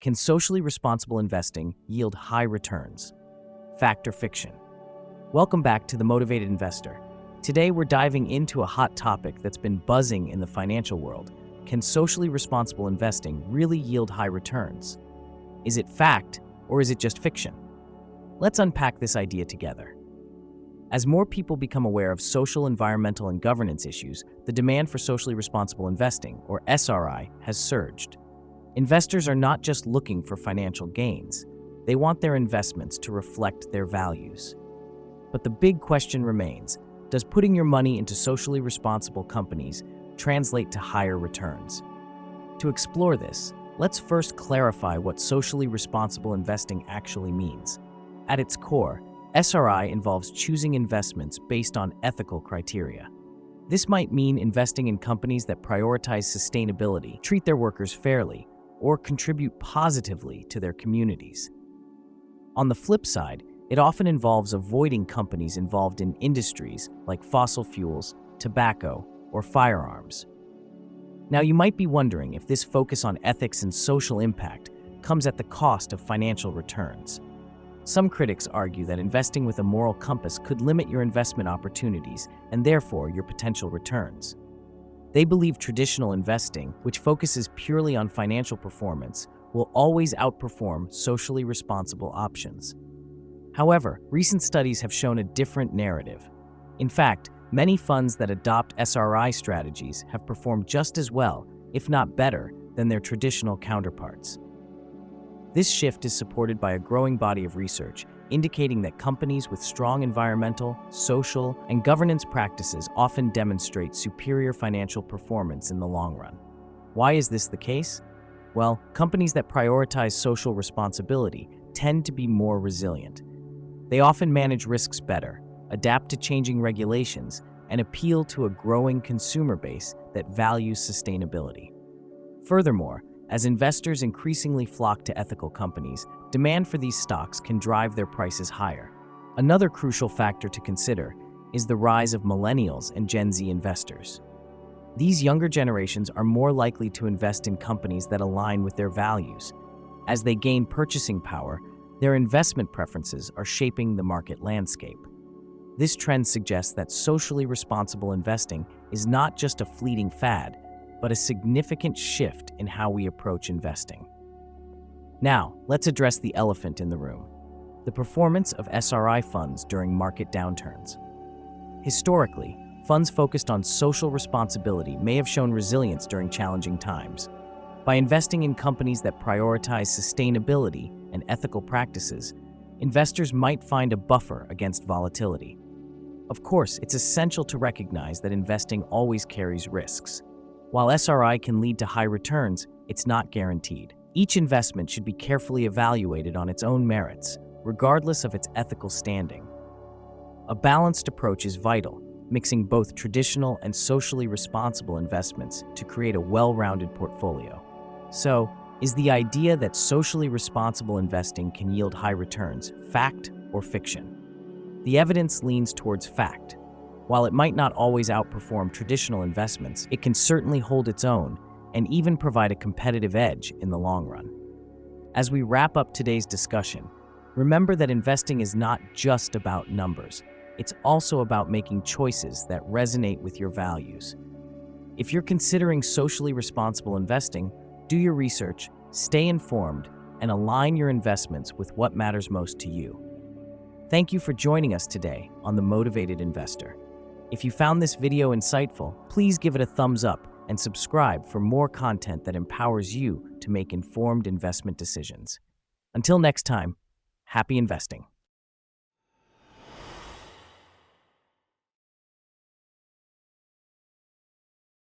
Can socially responsible investing yield high returns? Fact or fiction? Welcome back to The Motivated Investor. Today we're diving into a hot topic that's been buzzing in the financial world. Can socially responsible investing really yield high returns? Is it fact or is it just fiction? Let's unpack this idea together. As more people become aware of social, environmental, and governance issues, the demand for socially responsible investing, or SRI, has surged. Investors are not just looking for financial gains. They want their investments to reflect their values. But the big question remains, does putting your money into socially responsible companies translate to higher returns? To explore this, let's first clarify what socially responsible investing actually means. At its core, SRI involves choosing investments based on ethical criteria. This might mean investing in companies that prioritize sustainability, treat their workers fairly, or contribute positively to their communities. On the flip side, it often involves avoiding companies involved in industries like fossil fuels, tobacco, or firearms. Now, you might be wondering if this focus on ethics and social impact comes at the cost of financial returns. Some critics argue that investing with a moral compass could limit your investment opportunities and therefore your potential returns. They believe traditional investing, which focuses purely on financial performance, will always outperform socially responsible options. However, recent studies have shown a different narrative. In fact, many funds that adopt SRI strategies have performed just as well, if not better, than their traditional counterparts. This shift is supported by a growing body of research, indicating that companies with strong environmental, social, and governance practices often demonstrate superior financial performance in the long run. Why is this the case? Well, companies that prioritize social responsibility tend to be more resilient. They often manage risks better, adapt to changing regulations, and appeal to a growing consumer base that values sustainability. Furthermore, as investors increasingly flock to ethical companies, demand for these stocks can drive their prices higher. Another crucial factor to consider is the rise of millennials and Gen Z investors. These younger generations are more likely to invest in companies that align with their values. As they gain purchasing power, their investment preferences are shaping the market landscape. This trend suggests that socially responsible investing is not just a fleeting fad, but a significant shift in how we approach investing. Now, let's address the elephant in the room: the performance of SRI funds during market downturns. Historically, funds focused on social responsibility may have shown resilience during challenging times. By investing in companies that prioritize sustainability and ethical practices, investors might find a buffer against volatility. Of course, it's essential to recognize that investing always carries risks. While SRI can lead to high returns, it's not guaranteed. Each investment should be carefully evaluated on its own merits, regardless of its ethical standing. A balanced approach is vital, mixing both traditional and socially responsible investments to create a well-rounded portfolio. So, is the idea that socially responsible investing can yield high returns fact or fiction? The evidence leans towards fact. While it might not always outperform traditional investments, it can certainly hold its own and even provide a competitive edge in the long run. As we wrap up today's discussion, remember that investing is not just about numbers. It's also about making choices that resonate with your values. If you're considering socially responsible investing, do your research, stay informed, and align your investments with what matters most to you. Thank you for joining us today on The Motivated Investor. If you found this video insightful, please give it a thumbs up and subscribe for more content that empowers you to make informed investment decisions. Until next time, happy investing.